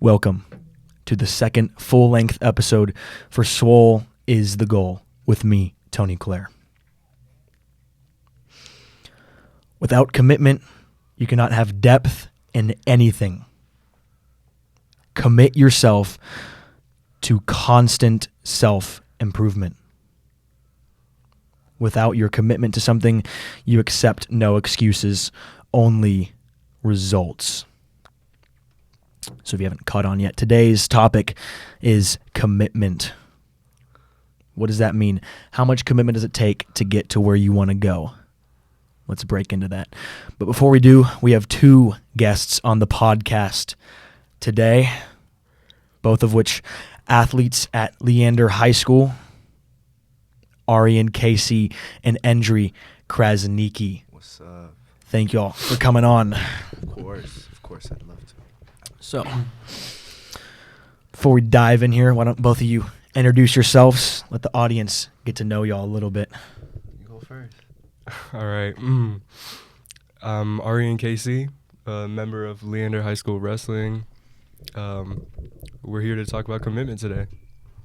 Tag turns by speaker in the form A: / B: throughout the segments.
A: Welcome to the second full-length episode for SWOLE is the Goal with me, Tony Claire. Without commitment, you cannot have depth in anything. Commit yourself to constant self-improvement. Without your commitment to something, you accept no excuses, only results. So if you haven't caught on yet, today's topic is commitment. What does that mean? How much commitment does it take to get to where you want to go? Let's break into that. But before we do, we have two guests on the podcast today, both of which athletes at Leander High School, Aryan, Casey, and Endri, Krasniqi.
B: What's up?
A: Thank y'all for coming on.
B: Of course, I'd love to.
A: So, before we dive in here, why don't both of you introduce yourselves? Let the audience get to know y'all a little bit.
B: You go first.
C: All right. I'm Aryan Casey, a member of Leander High School Wrestling. We're here to talk about commitment today.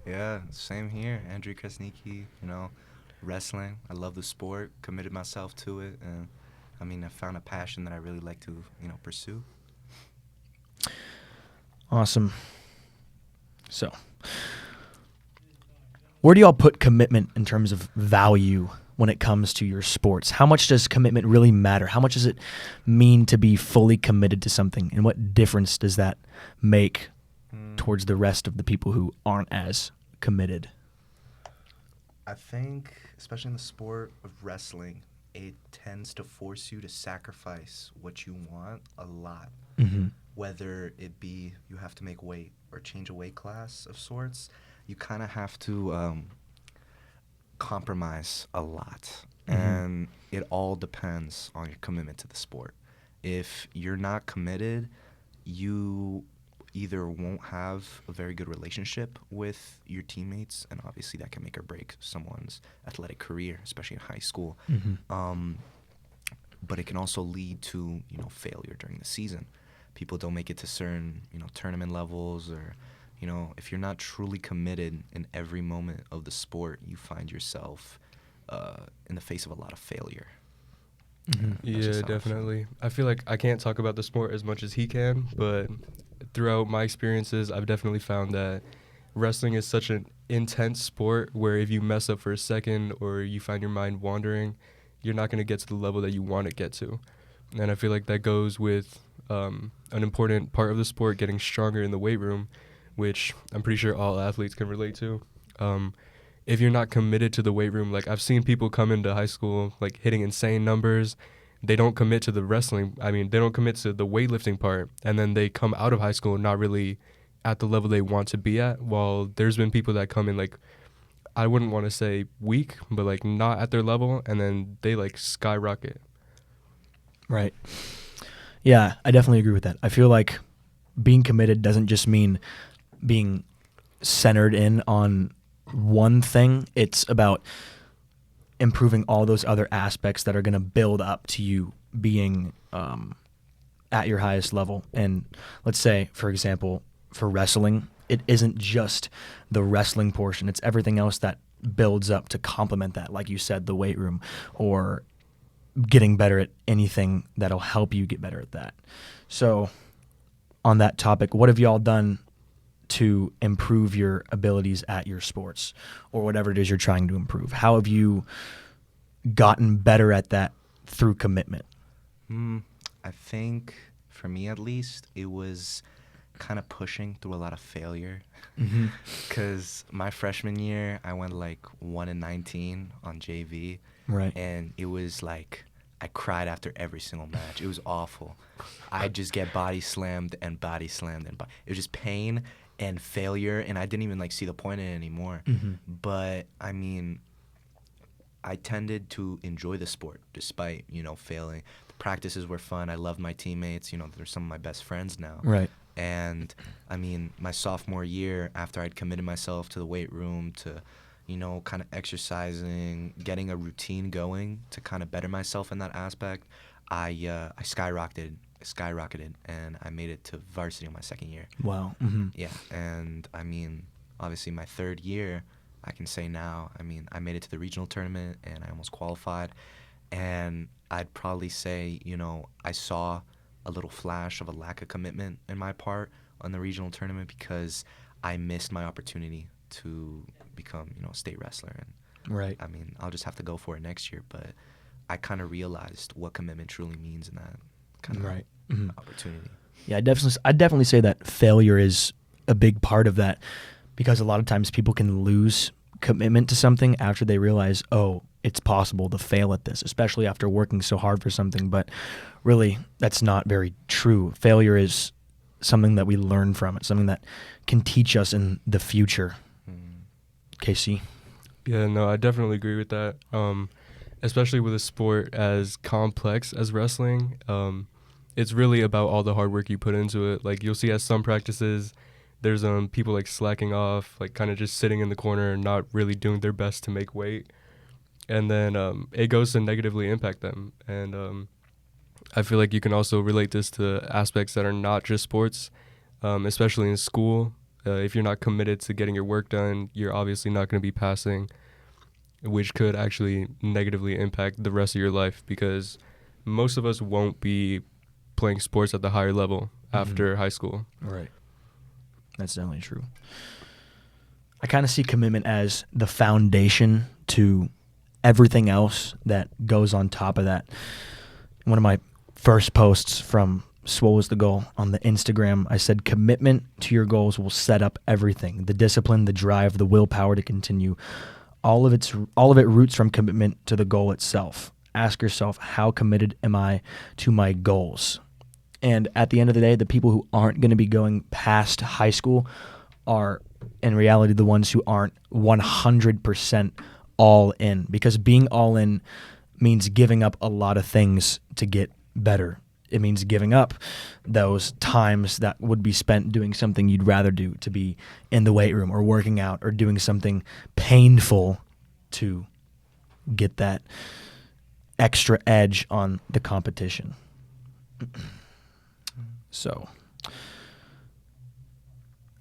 B: Yeah, same here. Endri, Krasniqi, wrestling. I love the sport, committed myself to it, and I found a passion that I really like to, pursue.
A: Awesome. So, where do y'all put commitment in terms of value when it comes to your sports? How much does commitment really matter? How much does it mean to be fully committed to something? And what difference does that make towards the rest of the people who aren't as committed?
B: I think, especially in the sport of wrestling, it tends to force you to sacrifice what you want a lot.
A: Mm-hmm.
B: Whether it be you have to make weight or change a weight class of sorts, you kind of have to compromise a lot.
A: Mm-hmm.
B: And it all depends on your commitment to the sport. If you're not committed, you either won't have a very good relationship with your teammates, and obviously that can make or break someone's athletic career, especially in high school.
A: Mm-hmm.
B: But it can also lead to, failure during the season. People don't make it to certain, tournament levels, or, if you're not truly committed in every moment of the sport, you find yourself in the face of a lot of failure.
A: Mm-hmm.
C: Yeah, definitely. I feel like I can't talk about the sport as much as he can, but throughout my experiences, I've definitely found that wrestling is such an intense sport where if you mess up for a second or you find your mind wandering, you're not going to get to the level that you want to get to. And I feel like that goes with an important part of the sport, getting stronger in the weight room, which I'm pretty sure all athletes can relate to. If you're not committed to the weight room, like I've seen people come into high school like hitting insane numbers. They don't commit to the wrestling. They don't commit to the weightlifting part, and then they come out of high school not really at the level they want to be at. While there's been people that come in like, I wouldn't want to say weak, but like not at their level, and then they like skyrocket.
A: Right. Yeah, I definitely agree with that. I feel like being committed doesn't just mean being centered in on one thing. It's about improving all those other aspects that are going to build up to you being at your highest level. And let's say, for example, for wrestling, it isn't just the wrestling portion. It's everything else that builds up to complement that. Like you said, the weight room, or getting better at anything that'll help you get better at that. So on that topic, what have y'all done to improve your abilities at your sports, or whatever it is you're trying to improve? How have you gotten better at that through commitment?
B: I think, for me at least, it was kind of pushing through a lot of failure. Because my freshman year, I went like 1-19 on JV.
A: Right.
B: And it was like I cried after every single match. It was awful. I'd just get body slammed. It was just pain and failure, and I didn't even see the point in it anymore.
A: Mm-hmm.
B: But I tended to enjoy the sport despite failing. The practices were fun. I loved my teammates. They're some of my best friends now.
A: Right.
B: And my sophomore year, after I'd committed myself to the weight room, to kind of exercising, getting a routine going to kind of better myself in that aspect, I skyrocketed skyrocketed, and I made it to varsity in my second year.
A: Wow. Mm-hmm.
B: Yeah, and I mean, obviously my third year, I can say now, I mean, I made it to the regional tournament and I almost qualified. And I'd probably say, you know, I saw a little flash of a lack of commitment in my part on the regional tournament because I missed my opportunity to become, you know, a state wrestler. And
A: Right.
B: I mean, I'll just have to go for it next year, but I kind of realized what commitment truly means in that kind of
A: Right. Mm-hmm.
B: opportunity.
A: Yeah, I'd definitely say that failure is a big part of that, because a lot of times people can lose commitment to something after they realize, oh, it's possible to fail at this, especially after working so hard for something. But really, that's not very true. Failure is something that we learn from. It's something that can teach us in the future. Casey?
C: Yeah, no, I definitely agree with that. Especially with a sport as complex as wrestling, it's really about all the hard work you put into it. Like, you'll see at some practices, there's people like slacking off, like kind of just sitting in the corner and not really doing their best to make weight. And then it goes to negatively impact them. And I feel like you can also relate this to aspects that are not just sports, especially in school. If you're not committed to getting your work done, you're obviously not going to be passing, which could actually negatively impact the rest of your life, because most of us won't be playing sports at the higher level after high school.
A: Right. That's definitely true. I kind of see commitment as the foundation to everything else that goes on top of that. One of my first posts from SWOLE is the Goal on the Instagram, I said, commitment to your goals will set up everything. The discipline, the drive, the willpower to continue. All of it roots from commitment to the goal itself. Ask yourself, how committed am I to my goals? And at the end of the day, the people who aren't going to be going past high school are, in reality, the ones who aren't 100% all in. Because being all in means giving up a lot of things to get better. It means giving up those times that would be spent doing something you'd rather do, to be in the weight room or working out or doing something painful to get that extra edge on the competition. So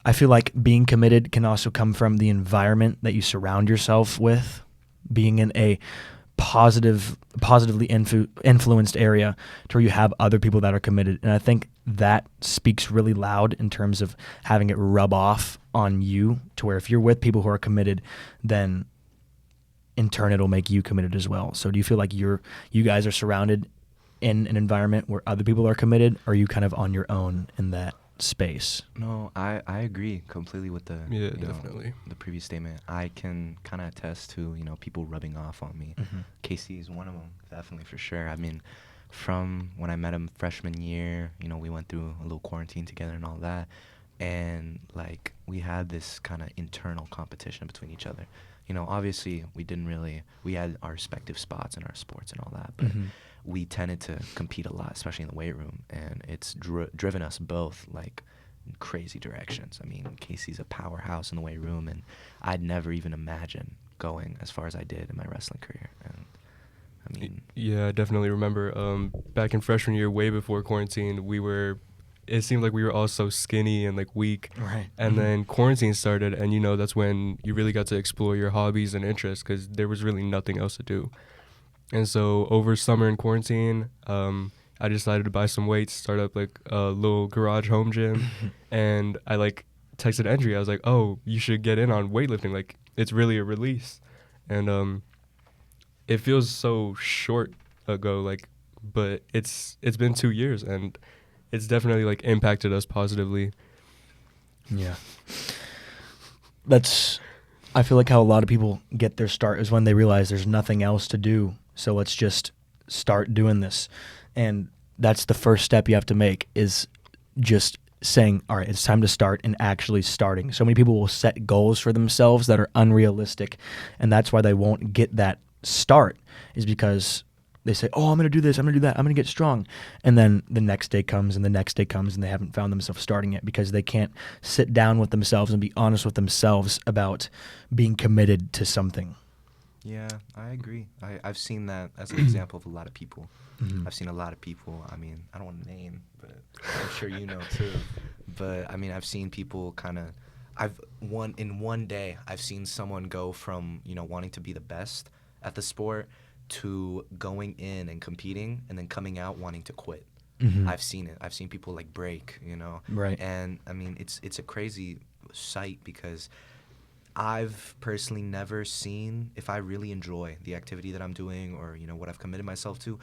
A: I feel like being committed can also come from the environment that you surround yourself with, being in a positively influenced area to where you have other people that are committed. And I think that speaks really loud in terms of having it rub off on you, to where if you're with people who are committed, then in turn it'll make you committed as well. So do you feel like you guys are surrounded in an environment where other people are committed, or are you kind of on your own in that space?
B: No, I agree completely with the
C: Definitely
B: the previous statement. I can kind of attest to, you know, people rubbing off on me. Casey is one of them, definitely, for sure. I mean, from when I met him freshman year, you know, we went through a little quarantine together and all that, and like we had this kind of internal competition between each other. You know, obviously we had our respective spots in our sports and all that, but we tended to compete a lot, especially in the weight room, and it's driven us both like in crazy directions. I mean, Casey's a powerhouse in the weight room, and I'd never even imagined going as far as I did in my wrestling career. And I mean,
C: yeah, I definitely remember back in freshman year, way before quarantine, it seemed like we were all so skinny and like weak.
A: Right.
C: And then quarantine started, and you know, that's when you really got to explore your hobbies and interests, because there was really nothing else to do. And so over summer in quarantine, I decided to buy some weights, start up like a little garage home gym. And I like texted Endri. I was like, oh, you should get in on weightlifting. Like, it's really a release. And it feels so short ago, like, but it's been 2 years, and it's definitely like impacted us positively.
A: Yeah. I feel like how a lot of people get their start is when they realize there's nothing else to do. So let's just start doing this. And that's the first step you have to make, is just saying, all right, it's time to start, and actually starting. So many people will set goals for themselves that are unrealistic, and that's why they won't get that start, is because they say, oh, I'm going to do this, I'm going to do that, I'm going to get strong. And then the next day comes, and the next day comes, and they haven't found themselves starting yet, because they can't sit down with themselves and be honest with themselves about being committed to something.
B: Yeah, I agree. I've seen that as an example of a lot of people.
A: Mhm.
B: I've seen a lot of people. I mean, I don't want to name, but I'm sure you know too. But I mean, I've seen people kind of. In one day, I've seen someone go from wanting to be the best at the sport to going in and competing, and then coming out wanting to quit.
A: Mhm.
B: I've seen it. I've seen people like break.
A: Right.
B: And I mean, it's a crazy sight because I've personally never seen, if I really enjoy the activity that I'm doing or what I've committed myself to,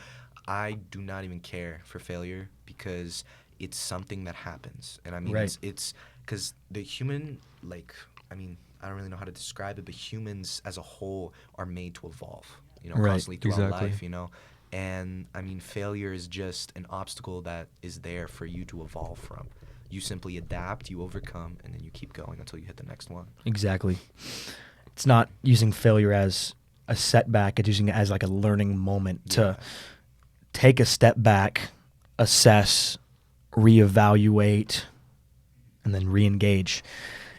B: I do not even care for failure because it's something that happens. And I mean,
A: Right.
B: it's because the human, like, I mean, I don't really know how to describe it, but humans as a whole are made to evolve,
A: Right.
B: constantly throughout
C: Exactly.
B: life. And I mean, failure is just an obstacle that is there for you to evolve from. You simply adapt, you overcome, and then you keep going until you hit the next one.
A: Exactly. It's not using failure as a setback. It's using it as like a learning moment to take a step back, assess, reevaluate, and then re-engage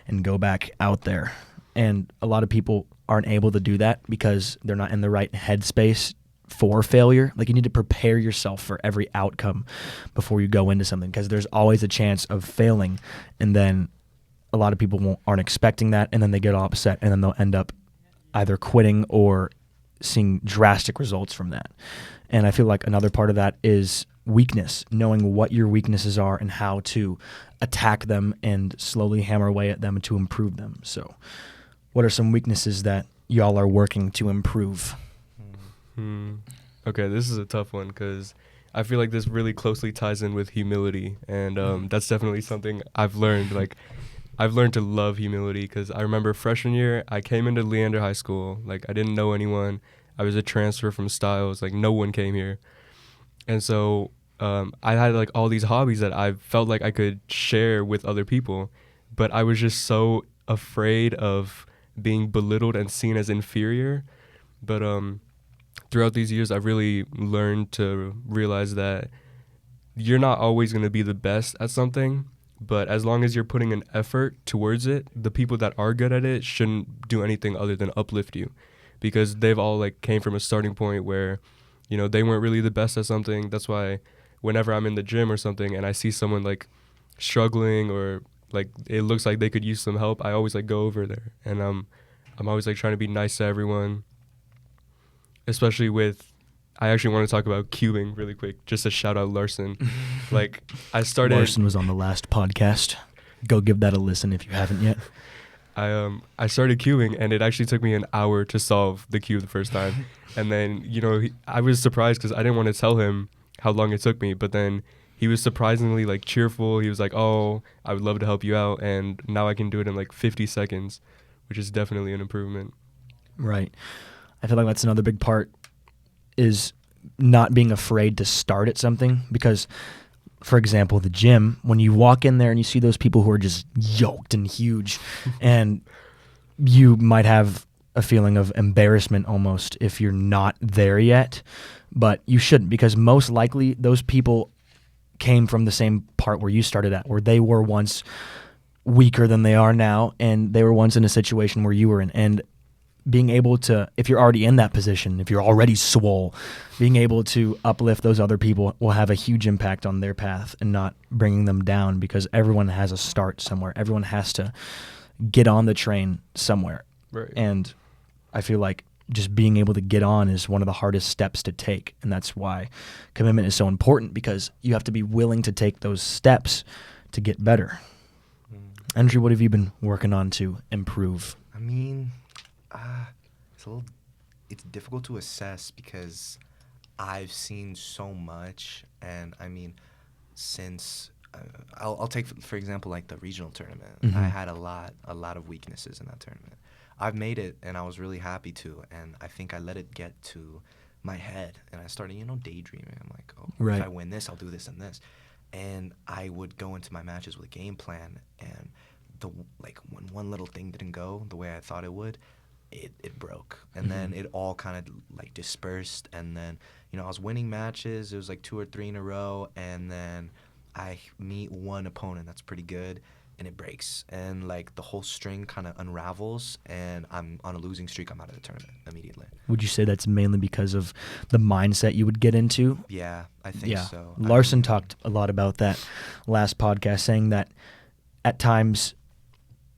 A: and go back out there. And a lot of people aren't able to do that because they're not in the right headspace for failure. Like, you need to prepare yourself for every outcome before you go into something, because there's always a chance of failing, and then a lot of people aren't expecting that, and then they get all upset, and then they'll end up either quitting or seeing drastic results from that. And I feel like another part of that is weakness, knowing what your weaknesses are and how to attack them and slowly hammer away at them to improve them. So what are some weaknesses that y'all are working to improve?
C: Okay, this is a tough one because I feel like this really closely ties in with humility, and that's definitely something I've learned. Like, I've learned to love humility because I remember freshman year, I came into Leander High School. Like, I didn't know anyone. I was a transfer from Styles. Like, no one came here. And so I had, like, all these hobbies that I felt like I could share with other people. But I was just so afraid of being belittled and seen as inferior. But throughout these years, I've really learned to realize that you're not always going to be the best at something, but as long as you're putting an effort towards it, the people that are good at it shouldn't do anything other than uplift you, because they've all like came from a starting point where, they weren't really the best at something. That's why whenever I'm in the gym or something and I see someone like struggling or like it looks like they could use some help, I always like go over there, and I'm always like trying to be nice to everyone, especially with, I actually want to talk about cubing really quick, just to shout out Larson. Like, I started
A: Larson was on the last podcast. Go give that a listen if you haven't yet.
C: I started cubing, and it actually took me an hour to solve the cube the first time. And then, I was surprised because I didn't want to tell him how long it took me, but then he was surprisingly like cheerful. He was like, "Oh, I would love to help you out," and now I can do it in like 50 seconds, which is definitely an improvement.
A: Right. I feel like that's another big part, is not being afraid to start at something, because, for example, the gym, when you walk in there and you see those people who are just yoked and huge, and you might have a feeling of embarrassment almost if you're not there yet, but you shouldn't, because most likely those people came from the same part where you started at, where they were once weaker than they are now, and they were once in a situation where you were in. And being able to, if you're already in that position, if you're already swole, being able to uplift those other people will have a huge impact on their path and not bringing them down, because everyone has a start somewhere. Everyone has to get on the train somewhere.
C: Right.
A: And I feel like just being able to get on is one of the hardest steps to take. And that's why commitment is so important, because you have to be willing to take those steps to get better. Endri, what have you been working on to improve?
B: I mean, it's difficult to assess because I've seen so much, and I mean, since I'll take for example like the regional tournament.
A: Mhm.
B: I had a lot of weaknesses in that tournament. I've made it, and I was really happy to, and I think I let it get to my head, and I started daydreaming. I'm like, oh,
A: Right.
B: if I win this, I'll do this and this, and I would go into my matches with a game plan, and when one little thing didn't go the way I thought it would, it broke, and then it all kind of like dispersed, and then I was winning matches. It was like 2 or 3 in a row, and then I meet one opponent that's pretty good, and it breaks, and like the whole string kind of unravels, and I'm on a losing streak. I'm out of the tournament immediately.
A: Would you say that's mainly because of the mindset you would get into?
B: Yeah, I think so.
A: Larson talked a lot about that last podcast, saying that at times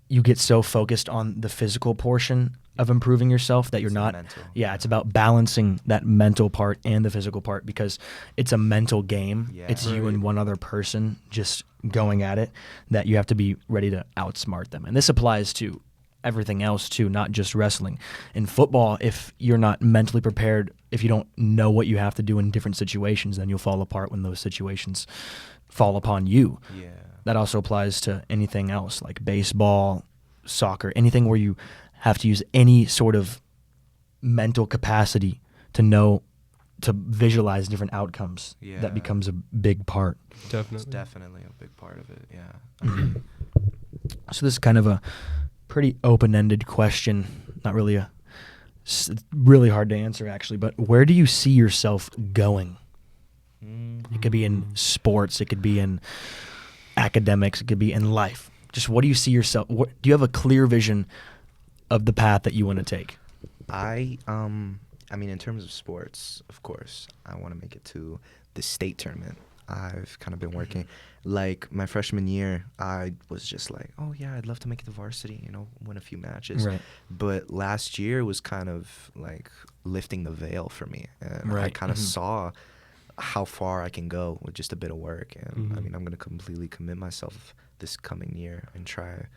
A: you get so focused on the physical portion of improving yourself that you're
B: It's
A: not.
B: mental.
A: Yeah, it's about balancing that mental part and the physical part, because it's a mental game.
B: Yeah.
A: It's you and one other person just going at it, that you have to be ready to outsmart them. And this applies to everything else too, not just wrestling. In football, if you're not mentally prepared, if you don't know what you have to do in different situations, then you'll fall apart when those situations fall upon you.
B: Yeah.
A: That also applies to anything else, like baseball, soccer, anything where you have to use any sort of mental capacity to know, to visualize different outcomes.
B: Yeah.
A: That becomes a big part.
B: It's
C: Definitely.
B: definitely a big part of it. Yeah.
A: So this is kind of a pretty open-ended question, not really really hard to answer actually, but where do you see yourself going? It could be in sports, it could be in academics, it could be in life. Just what do you see yourself? Do you have a clear vision of the path that you want to take?
B: I mean, in terms of sports, of course, I want to make it to the state tournament. I've kind of been working. Like my freshman year, I was just like, oh yeah, I'd love to make it to varsity, you know, win a few matches.
A: Right.
B: But last year was kind of like lifting the veil for me, and I kind of saw how far I can go with just a bit of work. And I mean, I'm gonna completely commit myself this coming year and try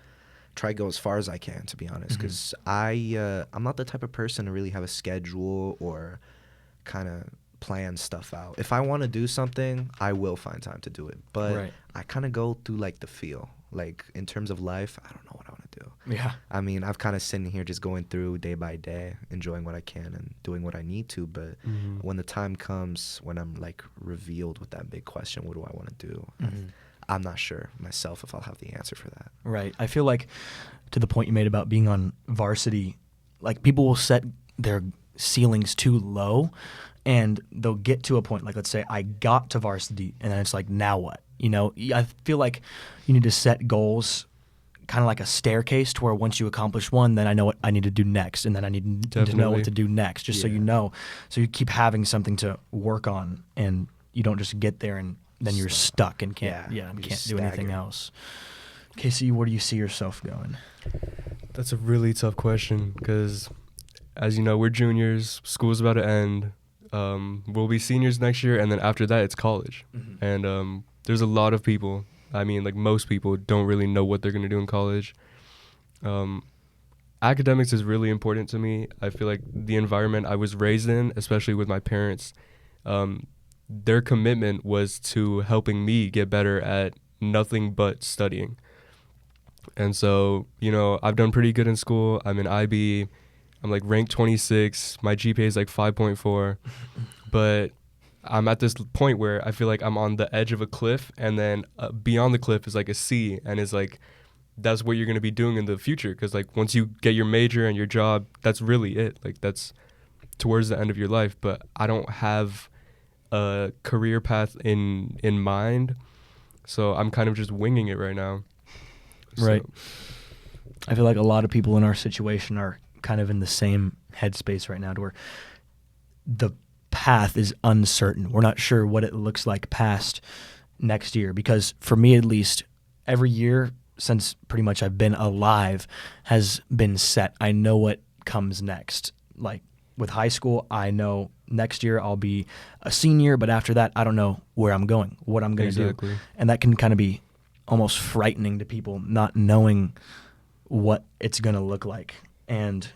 B: go as far as I can, to be honest, because I'm not the type of person to really have a schedule or kind of plan stuff out. If I want to do something, I will find time to do it. But I kind of go through like the feel. Like in terms of life, I don't know what I want to do.
A: Yeah.
B: I mean, I've kind of sitting here just going through day by day, enjoying what I can and doing what I need to. But when the time comes, when I'm like revealed with that big question, what do I want to do? I'm not sure myself if I'll have the answer for that.
A: Right. I feel like, to the point you made about being on varsity, like people will set their ceilings too low, and they'll get to a point, like let's say I got to varsity, and then it's like, now what? You know, I feel like you need to set goals kind of like a staircase, to where once you accomplish one, then I know what I need to do next, and then I need to know what to do next, just so you know. So you keep having something to work on, and you don't just get there and then you're stuck and can't do anything else. Casey, where do you see yourself going?
C: That's a really tough question because, as you know, we're juniors. School's about to end. We'll be seniors next year, and then after that, it's college. And there's a lot of people. I mean, like most people don't really know what they're going to do in college. Academics is really important to me. I feel like the environment I was raised in, especially with my parents, their commitment was to helping me get better at nothing but studying. And so, you know, I've done pretty good in school. I'm in IB. I'm like ranked 26. My GPA is like 5.4. But I'm at this point where I feel like I'm on the edge of a cliff, and then beyond the cliff is like a sea, and it's like that's what you're going to be doing in the future, because like once you get your major and your job, that's really it. Like that's towards the end of your life. But I don't have a career path in mind, so I'm kind of just winging it right now.
A: Right. I feel like a lot of people in our situation are kind of in the same headspace right now, to where the path is uncertain. We're not sure what it looks like past next year, because for me at least, every year since pretty much I've been alive has been set. I know what comes next. Like with high school, I know next year I'll be a senior, but after that, I don't know where I'm going, what I'm going to do. And that can kind of be almost frightening to people, not knowing what it's going to look like. And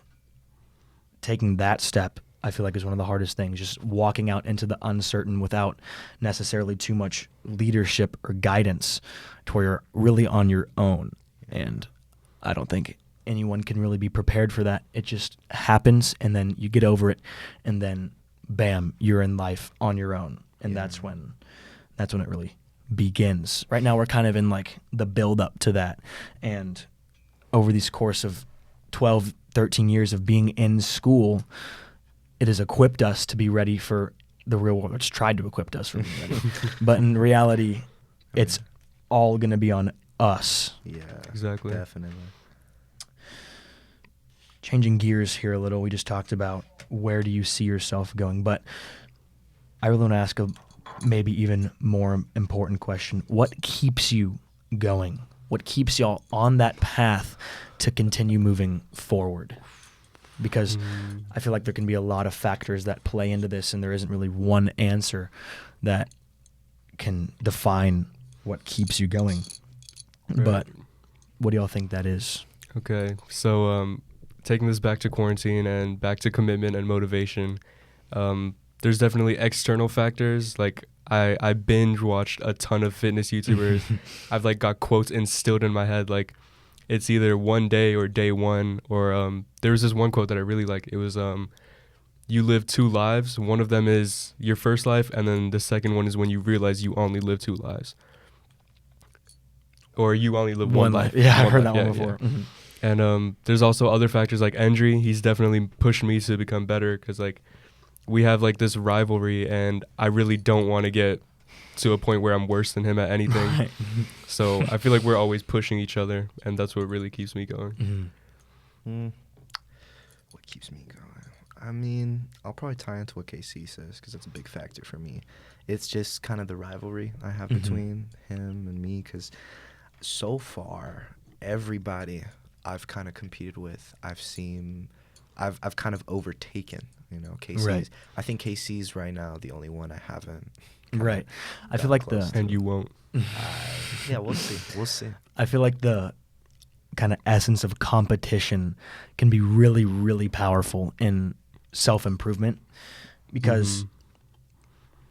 A: taking that step, I feel like, is one of the hardest things, just walking out into the uncertain without necessarily too much leadership or guidance, to where you're really on your own. And I don't think anyone can really be prepared for that. It just happens, and then you get over it, and then bam, you're in life on your own. And that's when it really begins. Right now we're kind of in like the build up to that. And over this course of 12, 13 years of being in school, it has equipped us to be ready for the real world. It's tried to equip us for being ready. But in reality, it's all going to be on us.
B: Yeah,
C: Exactly.
B: definitely.
A: Changing gears here a little, we just talked about where do you see yourself going, but I really want to ask a maybe even more important question. What keeps you going? What keeps y'all on that path to continue moving forward? Because I feel like there can be a lot of factors that play into this, and there isn't really one answer that can define what keeps you going.
C: Right.
A: But what do y'all think that is?
C: Okay, so taking this back to quarantine and back to commitment and motivation, there's definitely external factors. Like I binge watched a ton of fitness YouTubers. I've like got quotes instilled in my head, like it's either one day or day one, or there was this one quote that I really like. It was you live two lives. One of them is your first life, and then the second one is when you realize you only live two lives. Or you only live one life.
A: Yeah, I've heard
C: life.
A: that one
C: Yeah,
A: before.
C: yeah.
A: Mhm.
C: And there's also other factors like Endri. He's definitely pushed me to become better because like we have like this rivalry, and I really don't want to get to a point where I'm worse than him at anything.
A: Right.
C: So I feel like we're always pushing each other, and that's what really keeps me going.
A: Mhm.
B: What keeps me going? I mean, I'll probably tie into what KC says because that's a big factor for me. It's just kind of the rivalry I have
A: Mhm.
B: between him and me because so far, everybody I've kind of competed with, I've kind of overtaken. You know, KC's.
A: Right.
B: I think KC's right now the only one I haven't. kinda
A: Right. I feel
B: got
A: like
B: close
A: the
B: to.
C: And you won't.
B: Yeah, we'll see. We'll see.
A: I feel like the kind of essence of competition can be really, really powerful in self-improvement because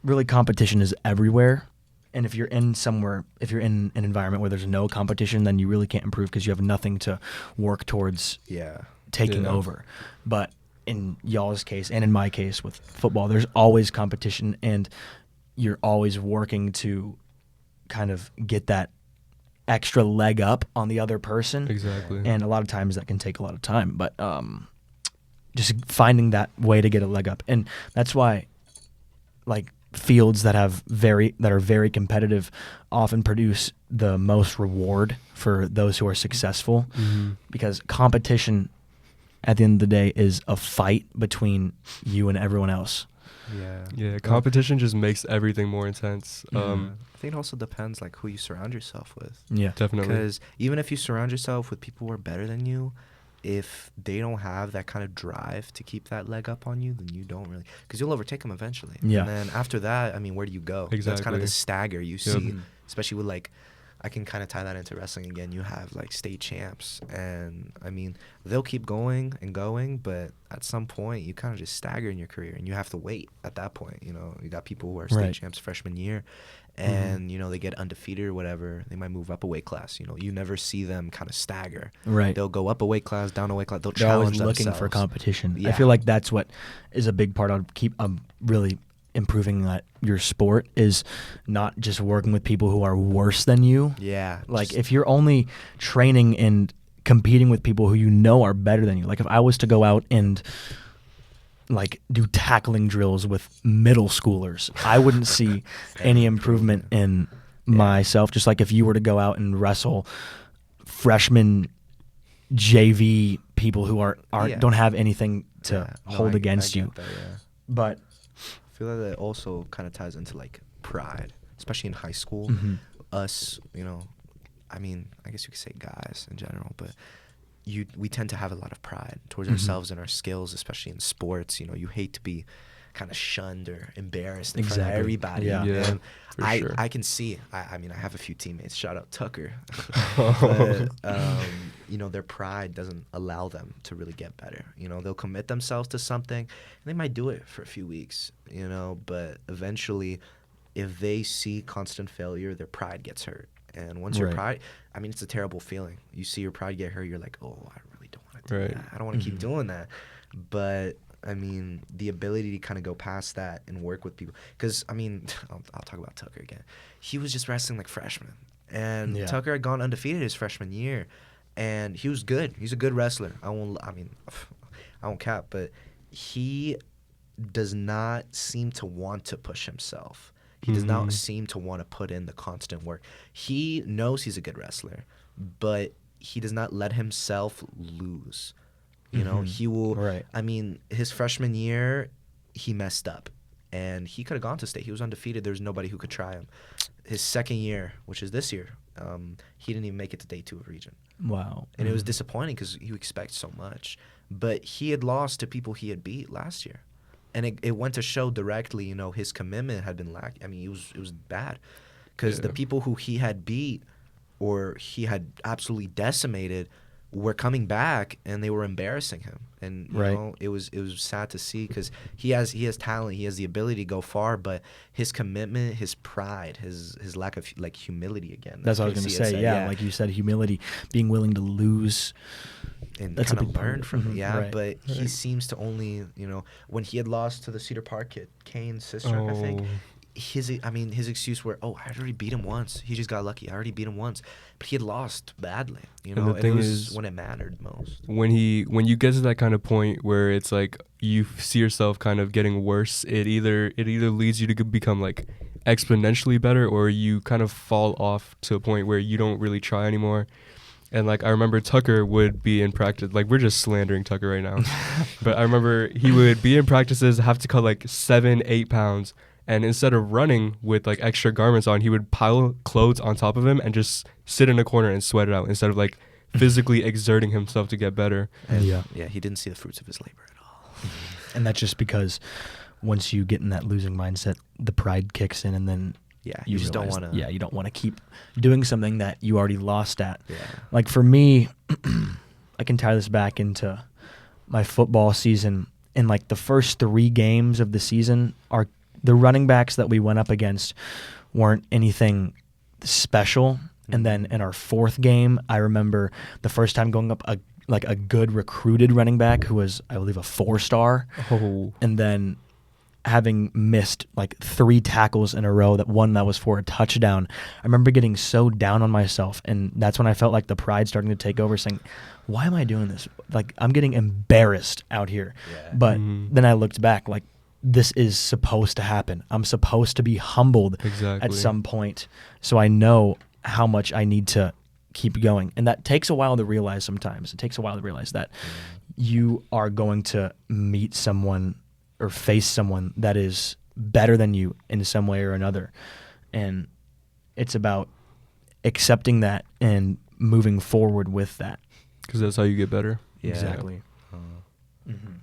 A: really competition is everywhere. And if you're in an environment where there's no competition, then you really can't improve because you have nothing to work towards
B: Yeah.
A: taking
C: Yeah.
A: over. But in y'all's case and in my case with football, there's always competition, and you're always working to kind of get that extra leg up on the other person.
C: Exactly.
A: And a lot of times that can take a lot of time, but just finding that way to get a leg up. And that's why like fields that are very competitive often produce the most reward for those who are successful, because competition at the end of the day is a fight between you and everyone else.
B: Yeah.
C: Yeah, competition just makes everything more intense.
B: I think it also depends like who you surround yourself with.
A: Yeah.
C: Definitely.
B: Because even if you surround yourself with people who are better than you, if they don't have that kind of drive to keep that leg up on you, then you don't really, because you'll overtake them eventually.
A: Yeah.
B: And then after that, I mean, where do you go? That's kind
C: Exactly.
B: of the stagger you
C: Yep.
B: see, especially with like, I can kind of tie that into wrestling again. You have like state champs, and I mean, they'll keep going and going, but at some point, you kind of just stagger in your career, and you have to wait at that point. You know, you got people who are state
A: Right.
B: champs freshman year, and you know they get undefeated or whatever. They might move up a weight class. You know, you never see them kind of stagger.
A: Right.
B: They'll go up a weight class, down a weight class. They'll
A: They're
B: challenge
A: always looking for
B: themselves.
A: competition. I
B: Yeah.
A: feel like that's what is a big part of really improving your sport, is not just working with people who are worse than you.
B: Yeah.
A: Like
B: just-
A: if you're only training and competing with people who you know are better than you, like if I was to go out and like do tackling drills with middle schoolers, I wouldn't see any improvement in myself. Just like if you were to go out and wrestle freshman JV people who aren't
B: Yeah.
A: don't have anything to
B: Yeah. No,
A: hold
B: I
A: against
B: get
A: you.
B: that, yeah.
A: But
B: I feel like that also kind of ties into like pride, especially in high school.
A: Mhm.
B: Us, you know, I mean, I guess you could say guys in general, but we tend to have a lot of pride towards
A: Mhm.
B: ourselves and our skills, especially in sports. You know, you hate to be kind of shunned or embarrassed in front of
A: Exactly.
B: everybody.
A: Yeah.
C: Yeah,
B: And
C: for
B: I,
C: sure.
B: I can see. I mean, I have a few teammates. Shout out Tucker.
C: Oh.
B: But, you know, their pride doesn't allow them to really get better. You know, they'll commit themselves to something, and they might do it for a few weeks. You know, but eventually, if they see constant failure, their pride gets hurt. And once your
A: Right.
B: pride, I mean, it's a terrible feeling. You see your pride get hurt, you're like, oh, I really don't want to do
C: Right.
B: that. I don't want to keep
A: Mhm.
B: doing that. But I mean, the ability to kind of go past that and work with people. Because, I mean, I'll talk about Tucker again. He was just wrestling like freshman. And
A: Yeah.
B: Tucker had gone undefeated his freshman year. And he was good. He's a good wrestler. I won't cap, but he does not seem to want to push himself. He does not
C: Mhm.
B: seem to want to put in the constant work. He knows he's a good wrestler, but he does not let himself lose. You know,
A: Mhm.
B: he will.
A: Right.
B: I mean, his freshman year, he messed up, and he could have gone to state. He was undefeated. There was nobody who could try him. His second year, which is this year, he didn't even make it to day 2 of region,
A: Wow.
B: and it was
A: Mhm.
B: disappointing because you expect so much. But he had lost to people he had beat last year, and it went to show directly. You know, his commitment had been lacking. I mean, it was bad because the
C: Yeah.
B: people who he had beat or he had absolutely decimated were coming back and they were embarrassing him, and you
A: Right.
B: know it was sad to see because he has talent, he has the ability to go far, but his commitment, his pride, his lack of like humility again.
A: That's what I was going to
B: Casey had
A: say.
B: said,
A: Yeah, like you said, humility, being willing to lose.
B: and
A: That's a
B: kind
A: big
B: of
A: part of
B: learn
A: it.
B: from it.
A: Mhm.
B: Yeah,
A: Right.
B: but he
C: Right.
B: seems to only, you know, when he had lost to the Cedar Park kid, Kane's sister, I think.
C: Oh.
B: His excuse were, oh, I already beat him once. He just got lucky. I already beat him once, but he had lost badly, you
C: And
B: know.
C: the
B: And it
C: thing
B: was
C: is,
B: when it mattered most.
C: when you get to that kind of point where it's like you see yourself kind of getting worse, it either leads you to become like exponentially better, or you kind of fall off to a point where you don't really try anymore. And like I remember Tucker would be in practice, like we're just slandering Tucker right now, but I remember he would be in practices, have to cut like 7-8 pounds, and instead of running with like extra garments on, he would pile clothes on top of him and just sit in a corner and sweat it out instead of like physically exerting himself to get better.
B: And
A: Yeah.
B: he didn't see the fruits of his labor at all.
A: And that's just because once you get in that losing mindset, the pride kicks in, and then
B: Yeah, you just don't
A: realize-
B: want to.
A: Yeah, you don't want to keep doing something that you already lost at.
B: Yeah.
A: Like for me, I can tie this back into my football season. In like the first 3 games of the season, the running backs that we went up against weren't anything special. And then in our 4th game, I remember the first time going up a good recruited running back who was, I believe, a 4-star,
C: Oh,
A: and then having missed like 3 tackles in a row, that was for a touchdown. I remember getting so down on myself, and that's when I felt like the pride starting to take over, saying, why am I doing this? Like, I'm getting embarrassed out here.
B: Yeah.
A: But
C: Mhm.
A: then I looked back, like, this is supposed to happen. I'm supposed to be humbled
C: exactly.
A: at some point, so I know how much I need to keep going. And that takes a while to realize sometimes. It takes a while to realize that you are going to meet someone or face someone that is better than you in some way or another. And it's about accepting that and moving forward with that.
C: Because that's how you get better.
B: Yeah.
A: Exactly.
B: Mm-hmm.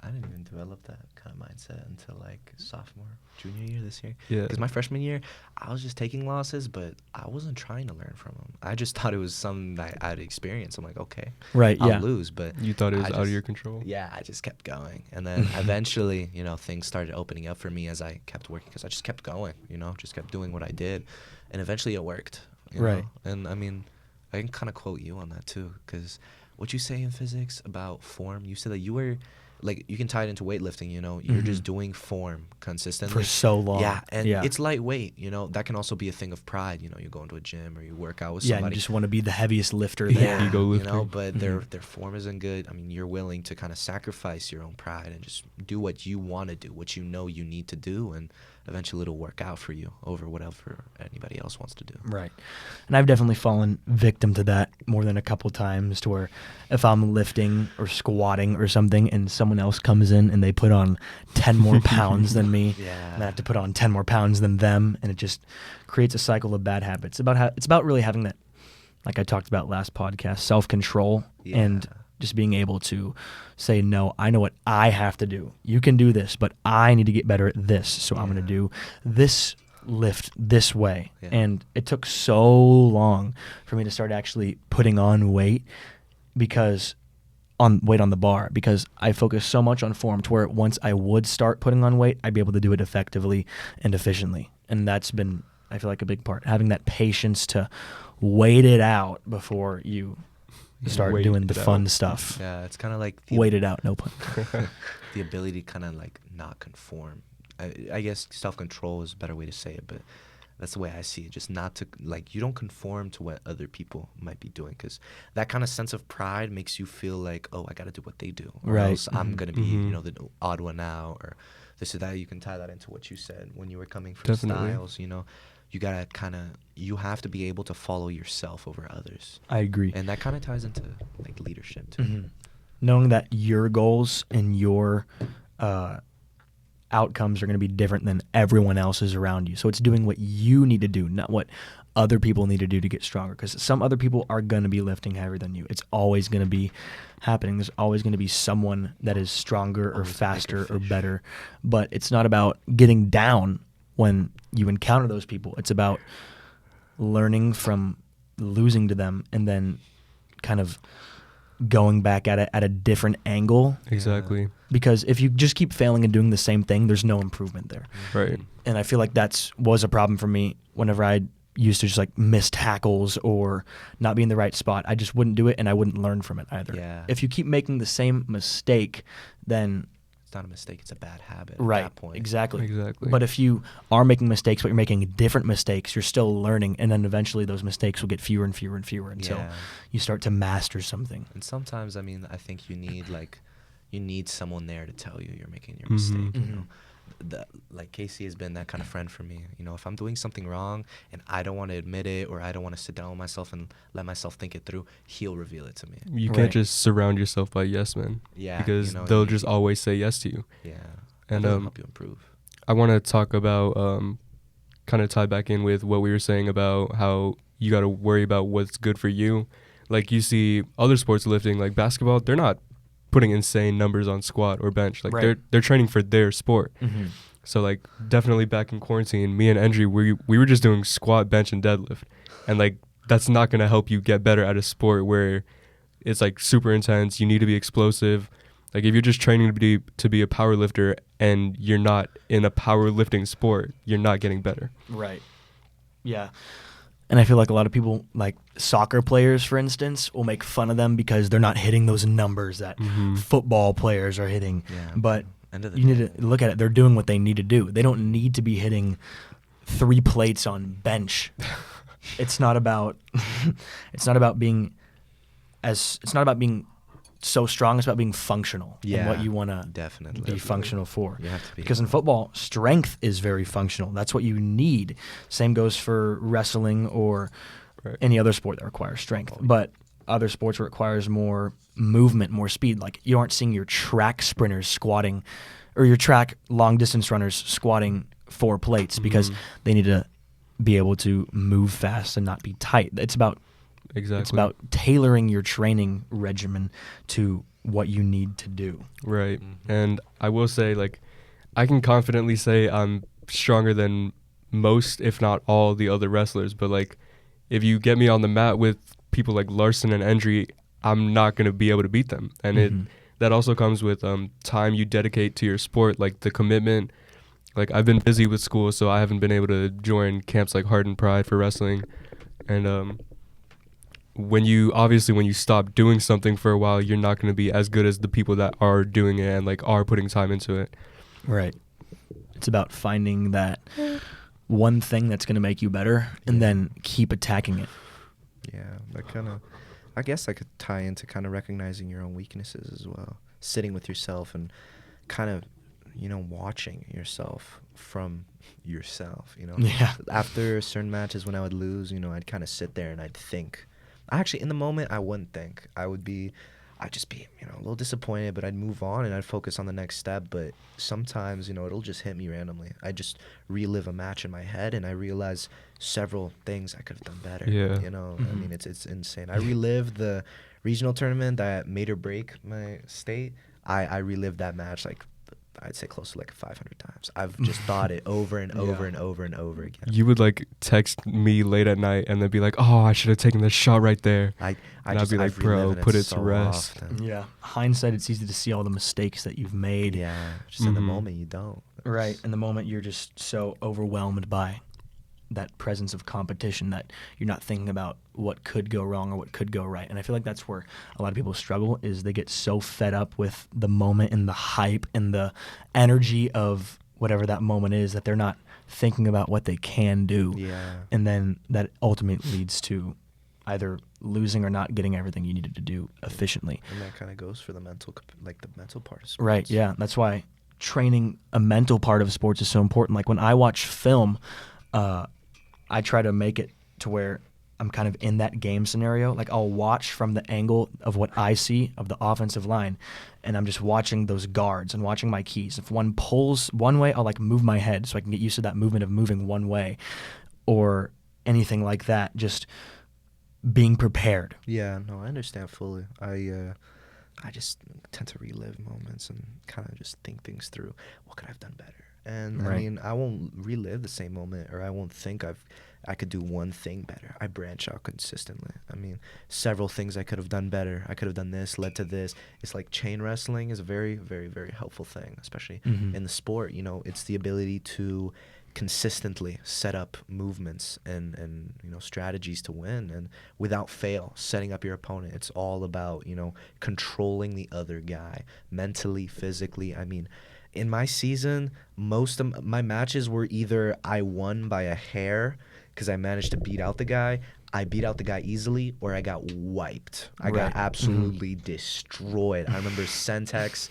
B: I didn't even develop that kind of mindset until like sophomore, junior year this year.
C: Yeah.
B: Because my freshman year, I was just taking losses, but I wasn't trying to learn from them. I just thought it was something that I'd experience. I'm like, okay,
A: Right,
B: I'll
A: yeah.
B: lose, but
C: You thought it was
B: I
C: out of
B: just-
C: your control.
B: yeah, I just kept going. And then eventually, you know, things started opening up for me as I kept working because I just kept going, you know, just kept doing what I did. And eventually it worked. You
A: Right.
B: know? And I mean, I can kind of quote you on that too, because what you say in physics about form, you said that you were, like, you can tie it into weightlifting, you know, you're just doing form consistently.
A: For so long.
B: Yeah, and
A: yeah.
B: it's lightweight, you know, that can also be a thing of pride, you know, you go into a gym or you work out with
A: Yeah, and you
B: somebody.
A: just want to be the heaviest lifter
C: Yeah,
A: there.
C: ego
B: you know,
C: lifting.
B: but their form isn't good. I mean, you're willing to kind of sacrifice your own pride and just do what you want to do, what you know you need to do, and eventually it'll work out for you over whatever anybody else wants to do.
A: Right. And I've definitely fallen victim to that more than a couple times, to where if I'm lifting or squatting or something and someone else comes in and they put on 10 more pounds than me,
B: Yeah.
A: and I have to put on 10 more pounds than them, and it just creates a cycle of bad habits. It's about really having that, like I talked about last podcast, self-control and
B: Yeah.
A: just being able to say, no, I know what I have to do. You can do this, but I need to get better at this. So I'm going to do this lift this way.
B: Yeah.
A: And it took so long for me to start actually putting on weight on the bar, because I focused so much on form to where once I would start putting on weight, I'd be able to do it effectively and efficiently. And that's been, I feel like, a big part, having that patience to wait it out before you start
C: Wait
A: doing the
C: it
A: fun
C: out.
A: stuff.
B: Yeah, it's kind of like
A: Wait it out, no pun.
B: the ability to kind of like not conform. I guess self-control is a better way to say it, but that's the way I see it. Just not to, like, you don't conform to what other people might be doing, because that kind of sense of pride makes you feel like, oh, I got to do what they do, or
A: Right.
B: else I'm going to be,
C: Mhm.
B: you know, the odd one out, or this or that. You can tie that into what you said when you were coming from
C: Definitely.
B: styles. You gotta you have to be able to follow yourself over others,
A: I agree.
B: and that kind of ties into like leadership too.
A: Mhm. Knowing that your goals and your outcomes are going to be different than everyone else's around you. So it's doing what you need to do, not what other people need to do to get stronger. Because some other people are going to be lifting heavier than you. It's always going to be happening. There's always going to be someone that is stronger or
B: Always a bigger
A: faster or
B: fish.
A: better. But it's not about getting down when you encounter those people. It's about learning from losing to them and then kind of going back at it at a different angle.
C: Exactly.
A: Because if you just keep failing and doing the same thing, there's no improvement there.
C: Right.
A: And I feel like was a problem for me whenever I used to just like miss tackles or not be in the right spot. I just wouldn't do it, and I wouldn't learn from it either.
B: Yeah.
A: If you keep making the same mistake, then
B: It's not a mistake; it's a bad habit.
A: right,
B: At that point.
A: exactly.
C: Exactly.
A: But if you are making mistakes, but you're making different mistakes, you're still learning, and then eventually those mistakes will get fewer and fewer and fewer until
B: Yeah.
A: you start to master something.
B: And sometimes, I mean, I think you need someone there to tell you you're making your
C: Mhm.
B: mistake.
A: Mhm.
B: Like Casey has been that kind of friend for me. If I'm doing something wrong and I don't want to admit it, or I don't want to sit down with myself and let myself think it through, he'll reveal it to me.
C: You
A: Right.
C: can't just surround yourself by yes men.
B: Yeah,
C: Because
B: and
C: they'll just always say yes to you.
B: Yeah,
C: And
B: that'll help you improve.
C: I want to talk about kind of tie back in with what we were saying about how you got to worry about what's good for you. Like you see other sports lifting, like basketball, they're not putting insane numbers on squat or bench. Like
A: Right.
C: they're training for their sport.
A: Mm-hmm.
C: So like definitely back in quarantine, me and Endri, we were just doing squat, bench, and deadlift, and like that's not gonna help you get better at a sport where it's like super intense. You need to be explosive. Like if you're just training to be a power lifter and you're not in a powerlifting sport, you're not getting better.
A: Right. Yeah. And I feel like a lot of people, like soccer players, for instance, will make fun of them because they're not hitting those numbers that
C: Mhm.
A: football players are hitting.
B: Yeah,
A: But
B: end of the
A: you need
B: day.
A: to look at it. They're doing what they need to do. They don't need to be hitting 3 plates on bench. It's not about it's not about being so strong. It's about being functional in what you want to
B: definitely
A: be functional for.
B: You have to be.
A: Because in football, strength is very functional. That's what you need. Same goes for wrestling or
C: Right.
A: any other sport that requires strength. But other sports where it requires more movement, more speed. Like you aren't seeing your track sprinters squatting or your track long distance runners squatting 4 plates because they need to be able to move fast and not be tight. It's about tailoring your training regimen to what you need to do.
C: Right.
B: Mhm.
C: And I will say, like, I can confidently say I'm stronger than most, if not all, the other wrestlers. But, like, if you get me on the mat with people like Larson and Endri, I'm not going to be able to beat them. And that also comes with time you dedicate to your sport, like the commitment. Like, I've been busy with school, so I haven't been able to join camps like Heart and Pride for wrestling. And when you stop doing something for a while, you're not going to be as good as the people that are doing it and like are putting time into it.
A: Right. It's about finding that one thing that's going to make you better and then keep attacking it.
B: Yeah, that kind of, I guess I could tie into kind of recognizing your own weaknesses as well. Sitting with yourself and kind of, watching yourself from yourself,
A: Yeah.
B: After certain matches when I would lose, I'd kind of sit there and I'd think. Actually, in the moment, I wouldn't think. I'd just be, a little disappointed, but I'd move on and I'd focus on the next step. But sometimes, it'll just hit me randomly. I just relive a match in my head and I realize several things I could have done better.
C: Yeah.
B: I mean, it's insane. I relived the regional tournament that made or break my state. I relived that match like I'd say close to like 500 times. I've just thought it over and over and over and over again.
C: You would like text me late at night and then be like, "Oh, I should have taken this shot right there."
B: I'd
C: be like, "Bro, put it to rest."
B: Often.
A: Yeah. Hindsight, it's easy to see all the mistakes that you've made.
B: Yeah, just in the
C: Mhm.
B: moment you don't.
A: Right. In the moment, you're just so overwhelmed by that presence of competition that you're not thinking about what could go wrong or what could go right. And I feel like that's where a lot of people struggle is they get so fed up with the moment and the hype and the energy of whatever that moment is that they're not thinking about what they can do.
B: Yeah.
A: And then that ultimately leads to either losing or not getting everything you needed to do efficiently.
B: And that kind of goes for the mental part of sports.
A: Right. Yeah. That's why training a mental part of sports is so important. Like when I watch film, I try to make it to where I'm kind of in that game scenario. Like I'll watch from the angle of what I see of the offensive line, and I'm just watching those guards and watching my keys. If one pulls one way, I'll like move my head so I can get used to that movement of moving one way, or anything like that. Just being prepared.
B: Yeah, no, I understand fully. I just tend to relive moments and kind of just think things through. What could I have done better? And
A: Right.
B: I mean, I won't relive the same moment, or I won't think I could do one thing better. I branch out consistently. I mean, several things I could have done better. I could have done this, led to this. It's like chain wrestling is a very, very, very helpful thing, especially in the sport. You know, it's the ability to consistently set up movements and strategies to win, and without fail, setting up your opponent. It's all about controlling the other guy mentally, physically. I mean, in my season, most of my matches were either I won by a hair because I managed to beat out the guy, I beat out the guy easily, or I got wiped. I got absolutely destroyed. I remember Centex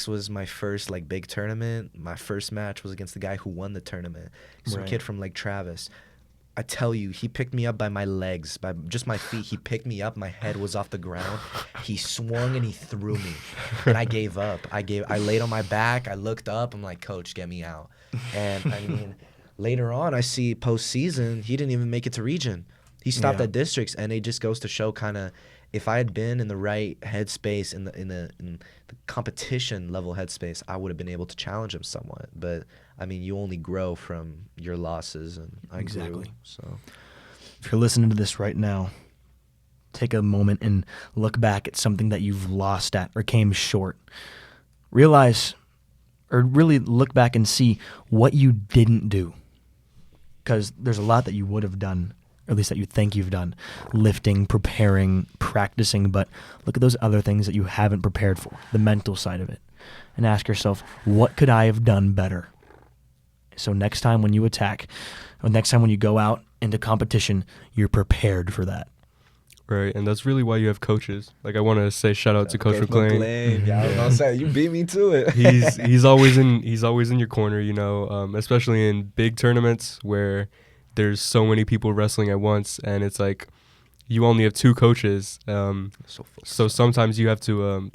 B: was my first big tournament. My first match was against the guy who won the tournament. Some kid from Lake Travis. I tell you, he picked me up by my legs, by just my feet. He picked me up. My head was off the ground. He swung and he threw me, and I gave up. I laid on my back. I looked up. I'm like, Coach, get me out. And I mean, later on, I see postseason, he didn't even make it to region. He stopped at districts, and it just goes to show kind of, if I had been in the right headspace, in the competition level headspace, I would have been able to challenge him somewhat. But I mean, you only grow from your losses, and I grew. So,
A: if you're listening to this right now, take a moment and look back at something that you've lost at or came short. Realize, or really look back and see what you didn't do, because there's a lot that you would have done, or at least that you think you've done, lifting, preparing, practicing, but look at those other things that you haven't prepared for, the mental side of it, and ask yourself, what could I have done better? So next time when you attack, or next time when you go out into competition, you're prepared for that.
C: Right, and that's really why you have coaches. Like, I want to say shout out to Coach McLean.
B: Yeah, I was gonna say, you beat me to it.
C: He's always in your corner, especially in big tournaments where there's so many people wrestling at once, and it's like you only have two coaches. So sometimes you have to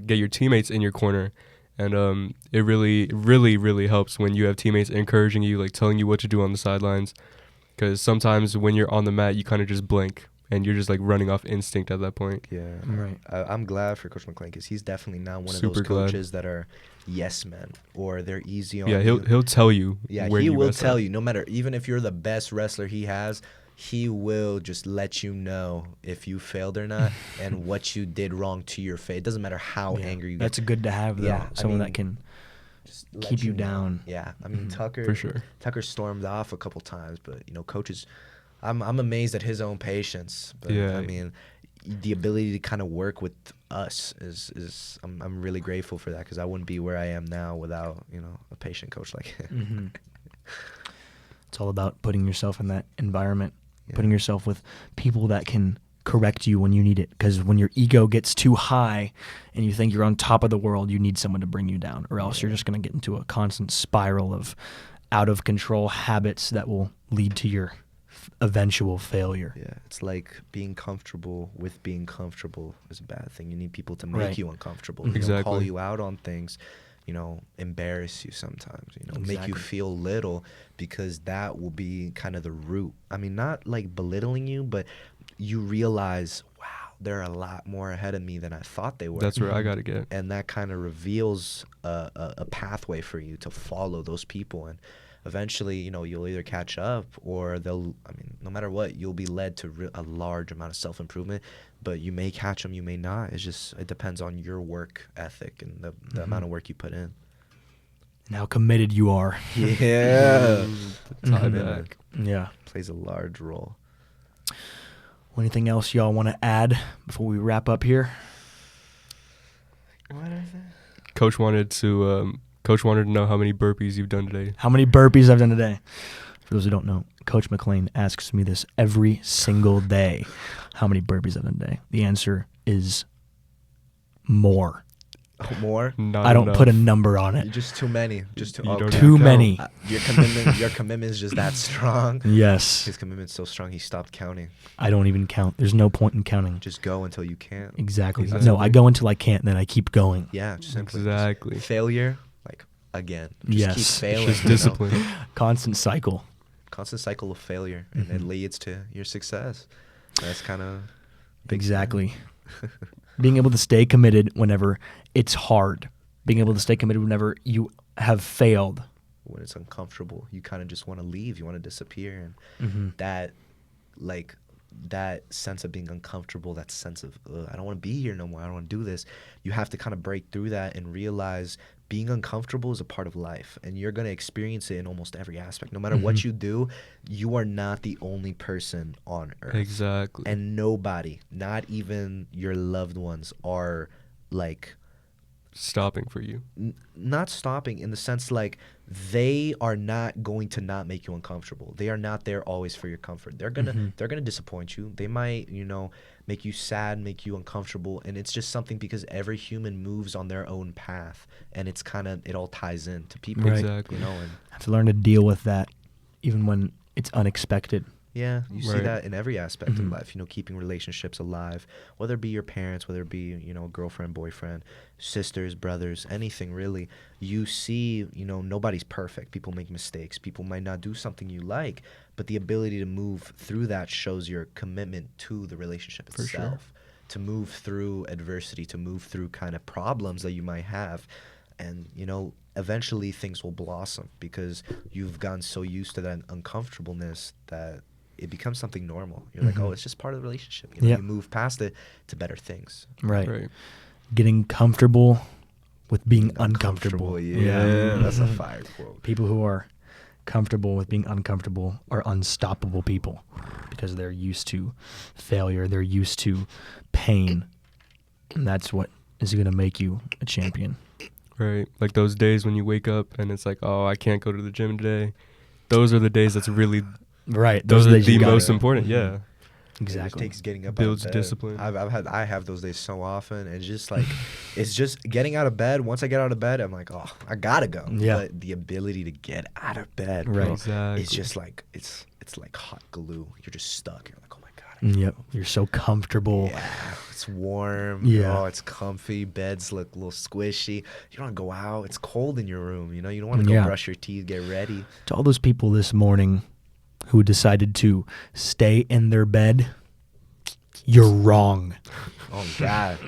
C: get your teammates in your corner, and it really, really, really helps when you have teammates encouraging you, like telling you what to do on the sidelines. Because sometimes when you're on the mat, you kind of just blink, and you're just like running off instinct at that point.
B: Yeah,
A: right.
B: I'm glad for Coach McLean, because he's definitely not one of
C: Super
B: those
C: glad.
B: coaches that are yes men, or they're easy on
C: Yeah,
B: you.
C: he'll tell you.
B: Yeah,
C: when
B: he
C: you
B: will
C: mess
B: tell
C: up.
B: you, no matter, even if you're the best wrestler he has, he will just let you know if you failed or not and what you did wrong to your face. It doesn't matter how angry you get.
A: That's good to have, though.
B: Yeah, I
A: Someone
B: mean,
A: that can
B: Just let
A: keep you
B: know.
A: down.
B: Yeah, I mean, Tucker,
C: For sure.
B: Tucker stormed off a couple times, but coaches, I'm amazed at his own patience. But
C: Yeah.
B: I mean, the ability to kind of work with us is I'm really grateful for that, because I wouldn't be where I am now without a patient coach like him.
A: It's all about putting yourself in that environment,
B: Yeah.
A: putting yourself with people that can correct you when you need it. Because when your ego gets too high and you think you're on top of the world, you need someone to bring you down, or else you're just going to get into a constant spiral of out of control habits that will lead to your eventual failure.
B: Yeah, it's like being comfortable with being comfortable is a bad thing. You need people to make
A: Right.
B: you uncomfortable.
C: Exactly.
B: Call you out on things, embarrass you sometimes, make you
A: Exactly.
B: feel little, because that will be kind of the root. I mean, not like belittling you, but you realize, wow, they're a lot more ahead of me than I thought they were.
C: That's where I got to get.
B: And that kind of reveals a pathway for you to follow those people, and eventually you'll either catch up, or no matter what, you'll be led to a large amount of self-improvement, but you may catch them, you may not. It depends on your work ethic and the amount of work you put in.
A: And how committed you are.
B: Yeah.
C: Tie back.
A: Yeah.
B: Plays a large role.
A: Anything else y'all want to add before we wrap up here?
B: What is it?
C: Coach wanted to know how many burpees you've done today.
A: How many burpees I've done today? For those who don't know, Coach McLean asks me this every single day. How many burpees I've done today? The answer is more.
B: More?
C: Not
A: I don't
C: enough.
A: put a number on
B: You're
A: it.
B: just too many. Just too,
C: You don't
B: okay.
A: Too
C: count.
A: many.
B: Your commitment is just that strong.
A: Yes.
B: His commitment's so strong he stopped counting.
A: I don't even count. There's no point in counting.
B: Just go until you can't.
A: Exactly.
C: Exactly.
A: No, I go until I can't, then I keep going.
B: Yeah, just simply.
C: Exactly.
B: Just failure, like again. Just
A: Yes.
B: keep
A: It's
B: failing.
C: Just
B: you know?
C: discipline.
A: Constant cycle.
B: Constant cycle of failure, and it
A: Mhm.
B: leads to your success. That's kind of
A: Exactly. Being able to stay committed whenever it's hard. Being able to stay committed whenever you have failed.
B: when it's uncomfortable. You kind of just want to leave. You want to disappear, and
A: Mm-hmm.
B: that sense of being uncomfortable, that sense of I don't want to be here no more. I don't want to do this. You have to kind of break through that and realize being uncomfortable is a part of life, and you're going to experience it in almost every aspect. No matter what
A: Mhm.
B: you do, you are not the only person on earth.
C: Exactly.
B: And nobody, not even your loved ones, are like
C: Stopping for you.
B: not stopping in the sense like they are not going to not make you uncomfortable. They are not there always for your comfort. They're gonna disappoint you. They might make you sad, make you uncomfortable, and it's just something because every human moves on their own path, and it's kind of it all ties in to people.
A: Right.
C: Exactly.
B: And
A: Have to learn to deal with that even when it's unexpected.
B: yeah, you see
C: Right.
B: that in every aspect
A: Mhm.
B: of life. Keeping relationships alive, whether it be your parents, whether it be a girlfriend, boyfriend, sisters, brothers, anything really. You see, nobody's perfect. People make mistakes. People might not do something you like, but the ability to move through that shows your commitment to the relationship
C: For sure.
B: itself. To move through adversity, to move through kind of problems that you might have, and eventually things will blossom because you've gotten so used to that uncomfortableness that it becomes something normal. You're like,
A: Mhm.
B: oh, it's just part of the relationship.
A: Yeah.
B: You move past it to better things.
A: Right.
C: Right.
A: Getting comfortable with being uncomfortable.
B: Yeah, that's a
A: Mhm.
B: fire quote.
A: People who are comfortable with being uncomfortable are unstoppable people because they're used to failure. They're used to pain. And that's what is going to make you a champion.
C: Right. Like those days when you wake up and it's like, oh, I can't go to the gym today. Those are the days that's really,
A: Right.
C: those are
A: days you
C: the
A: gotta-
C: most important.
B: Mhm.
C: Yeah.
A: Exactly.
B: It just takes getting up
C: Builds
B: out of bed.
C: discipline.
B: I have those days so often, and just like it's just getting out of bed. Once I get out of bed, I'm like, oh, I gotta go.
A: Yeah.
B: But the ability to get out of bed,
A: Right.
B: bro,
C: Exactly.
B: it's just like it's like hot glue. You're just stuck. You're like, oh my god.
A: Yep. You're so comfortable.
B: Yeah, it's warm.
A: Yeah.
B: Oh, it's comfy. Beds look a little squishy. You don't want to go out. It's cold in your room. You don't want to go
A: Yeah.
B: brush your teeth, get ready.
A: To all those people this morning who decided to stay in their bed, you're wrong.
B: Oh God,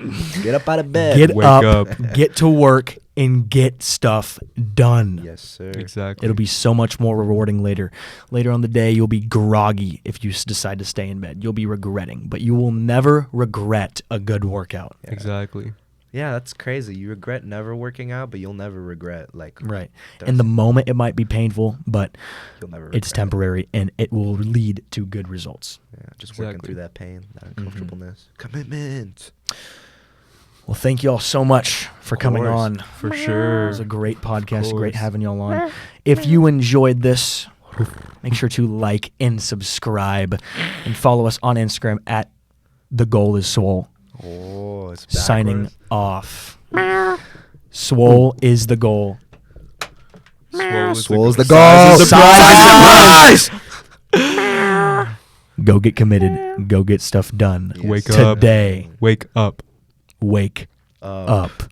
B: get up out of bed.
A: Get
C: Wake
A: up,
C: up.
A: get to work, and get stuff done.
B: Yes, sir.
C: Exactly.
A: It'll be so much more rewarding later. Later on the day, you'll be groggy if you decide to stay in bed. You'll be regretting, but you will never regret a good workout.
B: Yeah.
C: Exactly.
B: Yeah, that's crazy. You regret never working out, but you'll never regret like
A: Right.
B: That's-
A: In the moment, it might be painful, but
B: you'll never.
A: it's
B: regret it.
A: temporary, and it will lead to good results.
B: Yeah, just working
C: Exactly.
B: through that pain, that
A: Mm-hmm.
B: uncomfortableness, commitment.
A: Well, thank you all so much for coming
B: course.
A: on.
C: For
A: It
C: sure.
A: was a great podcast.
C: course.
A: Great having y'all on. If you enjoyed this, make sure to like and subscribe and follow us on Instagram at The Goal is Swole.
B: Oh, it's
A: Signing off. Swole is the goal.
C: Swole's
B: the
C: goal.
B: goal.
A: Size Go get committed. Go get stuff done.
C: Wake up.
A: Today.
C: Wake up.
A: Wake
B: up.
A: up.